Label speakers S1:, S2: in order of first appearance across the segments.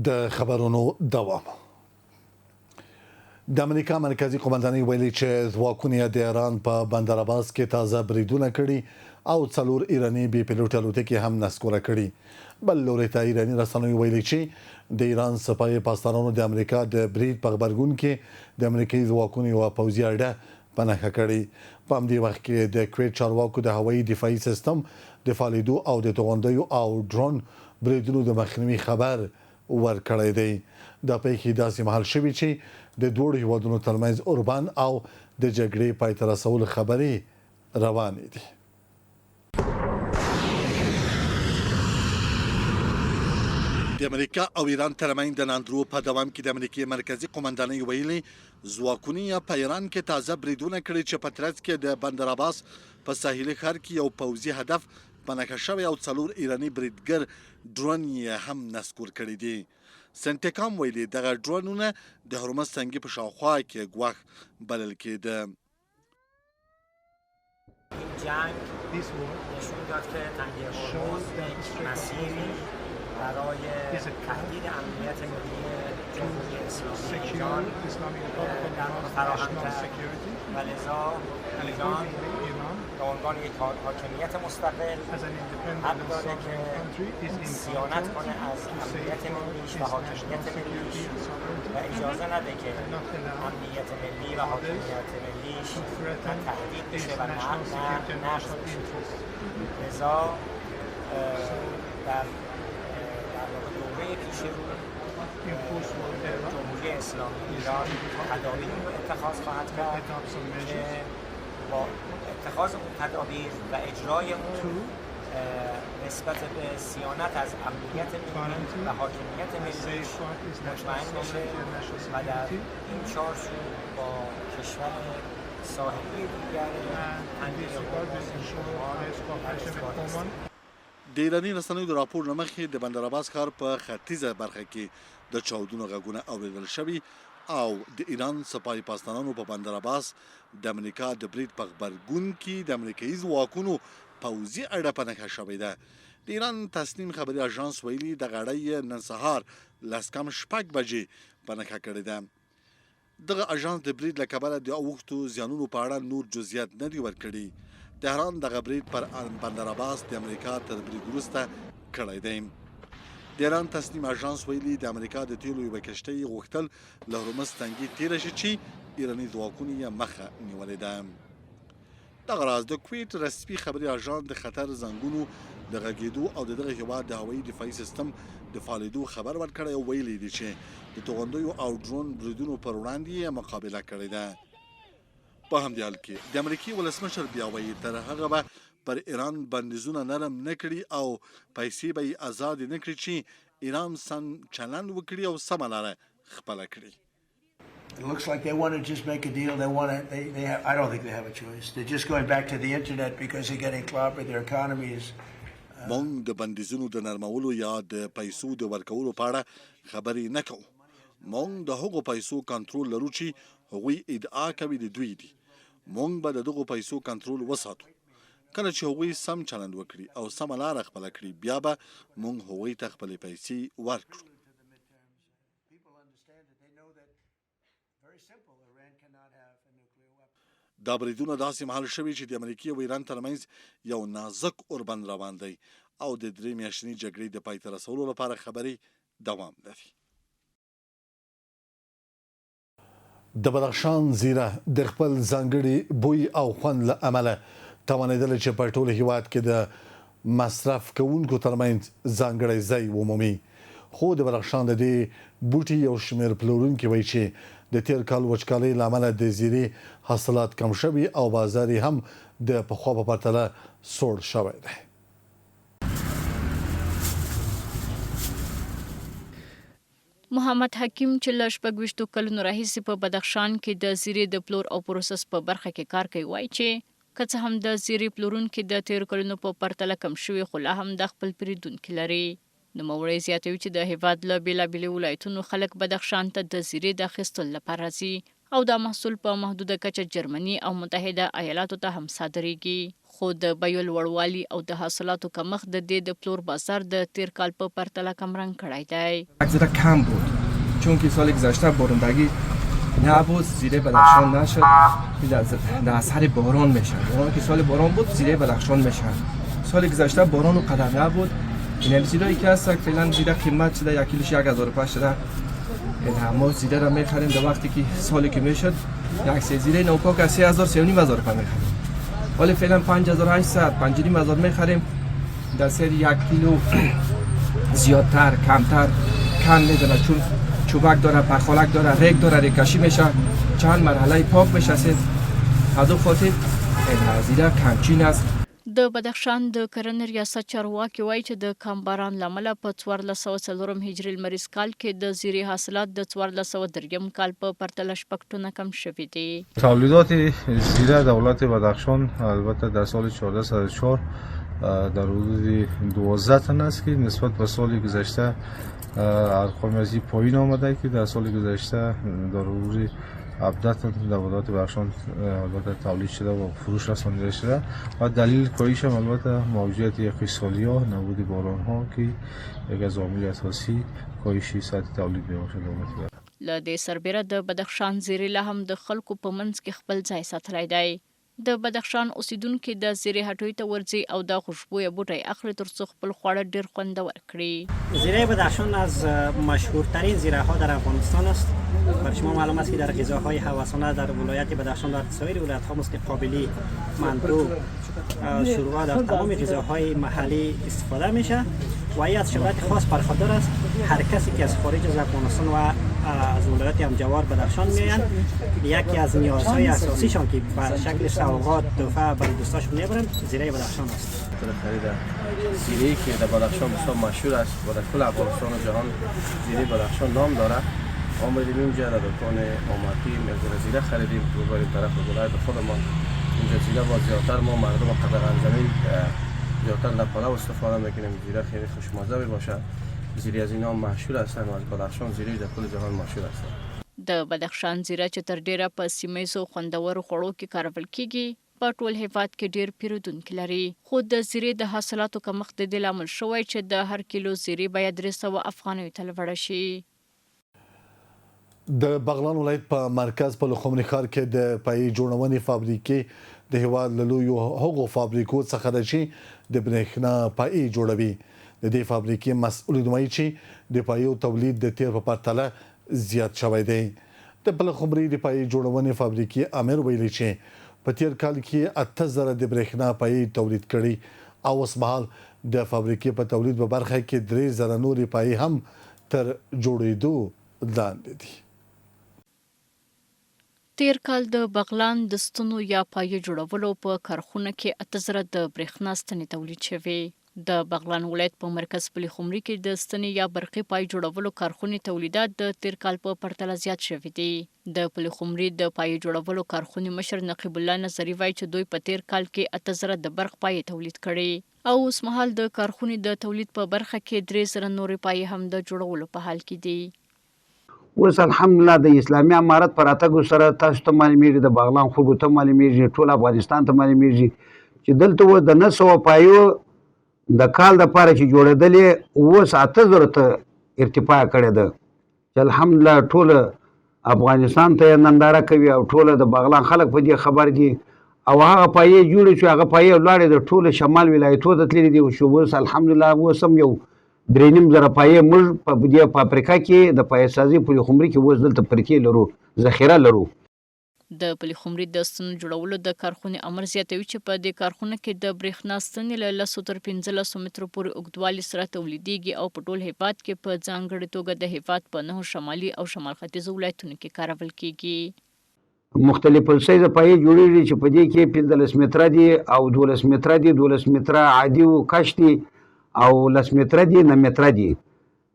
S1: د خبرونو دوام. د امریکا مرکزی قومندانۍ ویلي چې ځواکونه د ایران په بندر عباس کې تازه بریدونه کړي او 4 ایراني بي پیلوټ الوتکې هم نسکوره کړي. بل لوري ته ایراني رسنیو ویلي چې د ایران سپاه پاسدارانو د امریکا د برید په غبرګون کې د امریکایي ځواکونو یوه پوځي اډه په نښه کړې. په همدې وخت کې د کویت چارواکو د هوایي دفاعي سیستم د فعالېدو او د توغندیو او ډرون بریدونو د مخنیوي خبر ورکړی دی. دا پیښې داسې مهال شوي چې د دوړو هیوادونو ترمنځ اوربان او د جګړې پای ته رسولو خبرې روانې دي. د امریکا او ایران ترمنځ د ناندرو په دوام کې د امریکای مرکزی قومندانۍ ویلي ځواکونه په ایران کې تازه بریدونه کړي چې په ترڅ کې د بندر عباس په ساحلي ښار کې یو پوځي هدف په نښه شوی او 4 ایراني بریدګر ډرون یې هم نسکور کړي دي. سنټیکام ویلي دغه ډرونونه د هرمز سنګي په شاوخوا کې ګواښ بلل کېده.
S2: جنگ نشون داد که تنگه هرمز یک مسیری برای تهدید امنیت ملی جمهوری اسلامی ایران در آن فراهم کرد و لذا ایران به عنوان یک حاکمیت مستقل حق داره که صیانت کنه از امنیت ملیش و حاکمیت ملیش و اجازه نده که امنیت ملی و حاکمیت ملیش تهدید بشه و نقض بشه. لذا در دوره پیش رو جمهوری اسلامی ایران تدابیر رو اتخاذ خواهد کرد که با اتخاذ اون تدابیر و اجرای اون نسبت به صیانت از امنیت ملی و حاکمیت ملی مطمئن بشه و در این چارچوب با کشور ساحلی دیگر تنگه هرمز
S1: د ایراني رسنیو د راپور له مخې د بندر عباس ښار په ختیځه برخه کې د چاودنو غږونه اورېدل شوي او د ایران سپاه پاسدارانو په بندر عباس د امریکا د برید په غبرګون کې د امریکایي ځواکونو پوځي اډه په نښه شوې ده. د ایران تسنیم خبري اژانس ویلي دغه اډه یې نن سهار 10:06 بجې په نښه کړې ده. دغه اژانس د برید له کبله د اوښتو زیانونو په اړه نور جزئیات نه دي ورکړي. تهران دغه برید پر بندر عباس د امریکا تر برید وروسته کړی دی. د ایران تسنیم اژانس ویلي د امریکا د تیلو یوه کشتۍ غوښتل له هرمز تنګي تېره شي چې ایراني ځواکونو یې مخه نیولې ده. دغه راز د کویت رسمي خبري اژانس د خطر زنګونو د غږېدو او دغه هیواد د هوایي دفاعي سیستم د فعالېدو خبر ورکړی او ویلي دي چې د توغندیو او ډرون بریدونو پر وړاندې یې مقابله کړې ده. په همدې حال کې د امریکې ولسمشر بیا وایي تر هغه به پر ایران بندیزونه نرم نه کړي او پیسې به یې ازادې نه کړي چې ایران سم چلند وکړي او سمه لاره خپله کړي.
S3: It looks like they want to just make a deal. I don't think they have a choice. They're just going back to the internet because they're getting clobbered. Their economy is...
S1: مونږ د بندیزونو د نرمولو یا د پیسو د ورکولو په اړه خبرې نه کوو. مونږ د هغو پیسو کنټرول لرو چې هغوی ادعا کوي د دوی دي. مونږ به د دغو پیسو کنټرول وساتو. کله چې هغوی سم چلند وکړي او سمه لاره خپله کړي بیا به مونږ هغوی ته خپلې پیسې ورکړو. دا بریدونه داسې مهال شوي چې د امریکې او ایران ترمنځ یو نازک اوربند روان دی او د 3 میاشتنۍ جګړې د پای ته رسولو لپاره خبرې دوام لري. د بدخشان زیره د خپل ځانګړي بوی او خوند له امله توانېدله چې په ټول هیواد کې د مصرف کوونکو ترمنځ ځانګړی ځای ومومي. خو د بدخشان د دې بوټي یو شمېر پلورونکي وایي چې د تیر کال وچکالۍ له امله د زیرې حاصلات کم شوي او بازار یې هم د پخوا په پرتله سوړ شوی دی.
S4: محمد حکیم چې له 26 کلونو راهیسې په بدخشان کې د زیرې د پلور او پروسس په برخه کې کار کوي وایي چې که څه هم د زیرې پلورونکي د تیر کلونو په پرتله کم شوي خو لا هم د خپل پیرودونکي لري. نوموړی زیاتوي چې د هیواد له بېلابېلو ولایتونو خلک بدخشان ته د زیرې د اخیستلو لپاره راځي او دا محصول په محدوده کچه جرمني او متحده ایالاتو ته هم صادریږي خو د بیو لوړوالي او د حاصلاتو کمښت د دې د پلور بازار د تیر کال په پرتله کمرنګ کړی دی.
S5: ذره کم بود چون که سال گذشته بارندگی نبود، زیره بدخشان نشد، در اثر باران میشن. باران که سال باران بود زیره بدخشان میشن. سال گذشته باران و قدر نبود. این هم زیرهایی که هست فعلا زیره قیمت شده 1 کیلوش 1500 شده. ما زیره را میخریم در وقتی که سالی که میشد یک سه زیره نوپاک از 3000 3500 پا میخریم. ولی فعلا 5800 5500 میخریم. در سر 1 کیلو زیادتر کمتر کم میدونه چون چوبک داره، پرخالک داره، ریگ داره، ریکشی میشه، چند مرحله پاک میشه. از اون خاطر زیره کمچین است.
S4: د بدخشان د کرنې ریاست چارواکي وایي چې د کم باران له امله په 1404 هجري لمریز کال کې د زیرې حاصلات د 1403 کال په پرتله 6 ټنه کم شوي دي.
S6: تولیدات زیره دولت بدخشان البته در سال 1404 در حدود 12 تن است که نسبت به سال گذشته ارقام از پایین آمده که در سال گذشته در حدود 17 تن در ولایت بدخشان البته تولید شده و فروش رسانیده شده و دلیل کاهش هم البته موجودیت یخی سالیا، نبود باران ها که یک از عوامل اساسی کاهش سطح تولید میباشه دولت.
S4: له دې سربیره د بدخشان زیرې لا هم د خلکو په منځ کې خپل ځای ساتلی دی. د بدخشان اوسیدونکو د زیرې هټیو ته ورځي او د خوشبویه بوټی اخلي ترڅو خپل خواړه ډیر خوندور کړي.
S2: زیره بدخشان از مشهورترین زیره ها در افغانستان است. برای شما معلوم است که در غذاهای هوسانه در ولایت بدخشان و سایر ولایت ها مثل قابلی، مندو، شوروا در تمام غذاهای محلی استفاده میشه و این از شرایط خاص برخوردار است. هر کسی که از خارج از افغانستان و از ولایت همجوار بدخشان میآیند یکی از نیازهای اساسیشان که به شکل سوغات تحفه برای دوستاشون میبرند زیره بدخشان است.
S7: خرید زیره‌ای که در بدخشان بسیار مشهور است و در کل افغانستان و جهان زیره بدخشان نام دارد. آمدیم اینجا در دکان آمدی مقدار زیره خریدیم ببریم طرف ولایت خودمان. اینجا زیره با زیادتر ما مردم قدغن زمین زیادتر در پلو استفاده میکنیم. زیره خیلی خوشمزه میباشه. زیره از اینا مشهور هستند و از بدخشان زیره در کل جهان مشهور هستند.
S4: د بدخشان زیره چې تر ډیره په سیمه‌ییزو خوندورو خوړو کې کارول کیږي په ټول هیواد کې ډیر پیرودونکي لري. خو د زیرې د حاصلاتو کمښت د دې لامل شوی چې د هر کیلو زیرې باید 300 افغانیو ته لوړه شي.
S1: د بغلان ولایت په مرکز په لخمري ښار کې د پایې جوړونې فابریکې د هیواد له لویو هغو فابریکو څخه ده چې د برېښنا پایې جوړوي. د دې فابریکې مسؤل وایي چې د پایو تولید د تیر په پرتله زیات شوی دی. د بلخمري د پایې جوړونې فابریکې امیر ویلي چې په تیر کال کې 8000 د برېښنا پایې تولید کړي او اوس مهال د فابریکې په تولید په برخه کې 3000 نورې پایې هم تر جوړېدو لاندې دي.
S4: تیر کال د بغلان د ستنو یا پایې جوړولو په کارخونه کې 8000 د برېښنا ستنې تولید شوې. د بغلان ولایت په مرکز پلخمري کې د ستنې یا برقي پای جوړولو کارخونې تولیدات د تیر کال په پرتله زیات شوي دي. د پلخمري د پای جوړولو کارخونې مشر نقیب الله نظري وایي چې دوی په تیر کال کې 8000 د برق پای تولید کړي او اوس مهال د کارخونې د تولید په برخه کې 3000 نورې پای هم د جوړولو په حال کې دي.
S3: اوس الحمدلله د اسلامي امارت پر اتګو سره تاسو ته معلومیږي، د بغلان خلکو ته معلومیږي، ټول افغانستان ته معلومیږي چې دلته و د 900 پایو د کال دپاره چې جوړېدلې اوس 8000 ته ارتفاع کړې ده چې الحمدلله ټول افغانستان ته ننداره کوي او ټول د بغلان خلک په دې خبر دي او هغه پایې جوړې شو هغه پایې ولاړې د ټول شمال ولایتو ته تللې دي او اوس الحمدلله اوس هم یو 3.5 پایې موږ په دې فابریکه کې د پایې سازي پلخمري کې اوس دلته پرکې لرو، ذخیره لرو.
S4: د پلخمري د ستنو جوړولو د کارخونې امر زیاتوي چې په دې کارخونه کې د برېښنا ستنې له 100 تر 1500 مترو پورې اوږدوالي سره تولیدېږي او په ټول هیواد کې په ځانګړې توګه د هیواد په 9 شمالي او شمال ختیځو ولایتونو کې کارول کیږي.
S3: مختلف سایزه پایې جوړېږي چې په دې کې 15 متره دي او 12 متره دي، 12 متره عادي او کش دي او 10 متره دي، 9 متره دي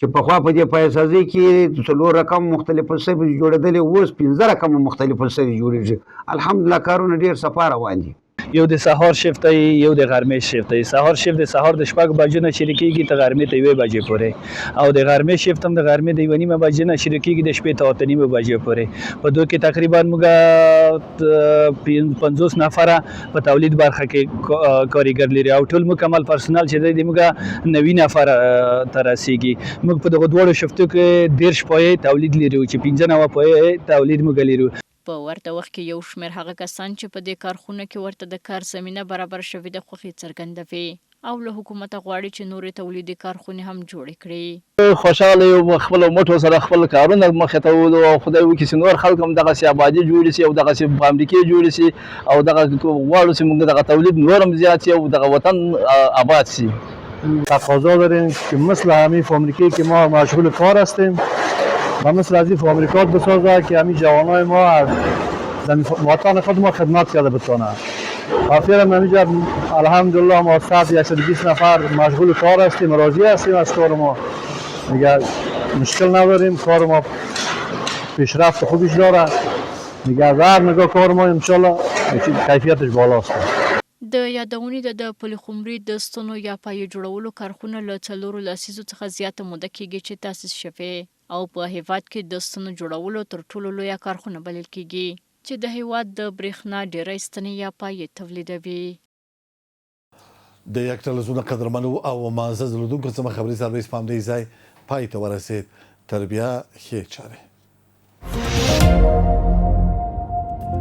S3: چې په خوا په دې پایسازي کې 4 رقم مختلف سایزه جوړېدلې اوس 15 رقم مختلف سایزه جوړېږي. الحمدلله کارونه ډېر صفا روان دي.
S8: یو د سهار شفت دی یو د غرمې شفت دی. سهار شفت د سهار د 6 بجو نه شروع کیږي تر غرمې ته 1 بجې پورې او د غرمې شفت هم د غرمې د 1 بجې نه شروع کیږي د شپې ته 8 بجې پورې. په دوه کې تقریبا موږ 50 نفره په تولید برخه کې کاریګر لري او ټول مکمل پرسونل چې دی موږ 90 نفره تر رسیدي. موږ په دغه دوه شفتو کې 10 پای تولید لري چې 15 پای تولید موږ لري.
S4: په ورته وخت کې یو شمېر هغه کسان چې په دې کارخونه کې ورته د کار زمینه برابر شوې د خوښۍ څرګندوي او له حکومت غواړي چې نورې تولیدي کارخونې هم جوړې کړي.
S8: خوشاله یو خپل موټو سره خپل کارونه مخې ته وړو او خدای وکړي چې نور خلک هم دغسې آبادي جوړې شي او دغسې فابریکې جوړې شي او دغه غواړو چې موږ دغه تولید نور هم زیات شي او دغه وطن آباد شي.
S9: تقاضا داریم که مثل همین فابریکه که ما مشغول کار هستیم و مثل از این فابریکات بسازه که همین جوانای ما از وطن خود ما خدمت کرده بتونه. آخر هم همینجا الحمدلله ما 120 نفر مشغول کار هستیم، راضی هستیم از کار ما. میگه مشکل نداریم، کار ما پیشرفت خوبیش داره. میگه از هر نگاه کار ما انشالله کیفیتش بالاست.
S4: د یادونې د پل خمري د ستنو یا پای جوړولو کارخونه له 4 لسیزو څخه زیاته موده کېږي چې تاسیس شوې او په هیواد کې د ستنو جوړولو تر ټولو لویه کارخونه بلل کېږي چې د هیواد د برېښنا ډېری ستنې یا پای تولیدوي.
S1: د یک ټلویزیون قدرمنو او معزز لیدونکو څخه خبري سرویس په همدې ځای پای ته ورسید. تر بیا ښې چارې.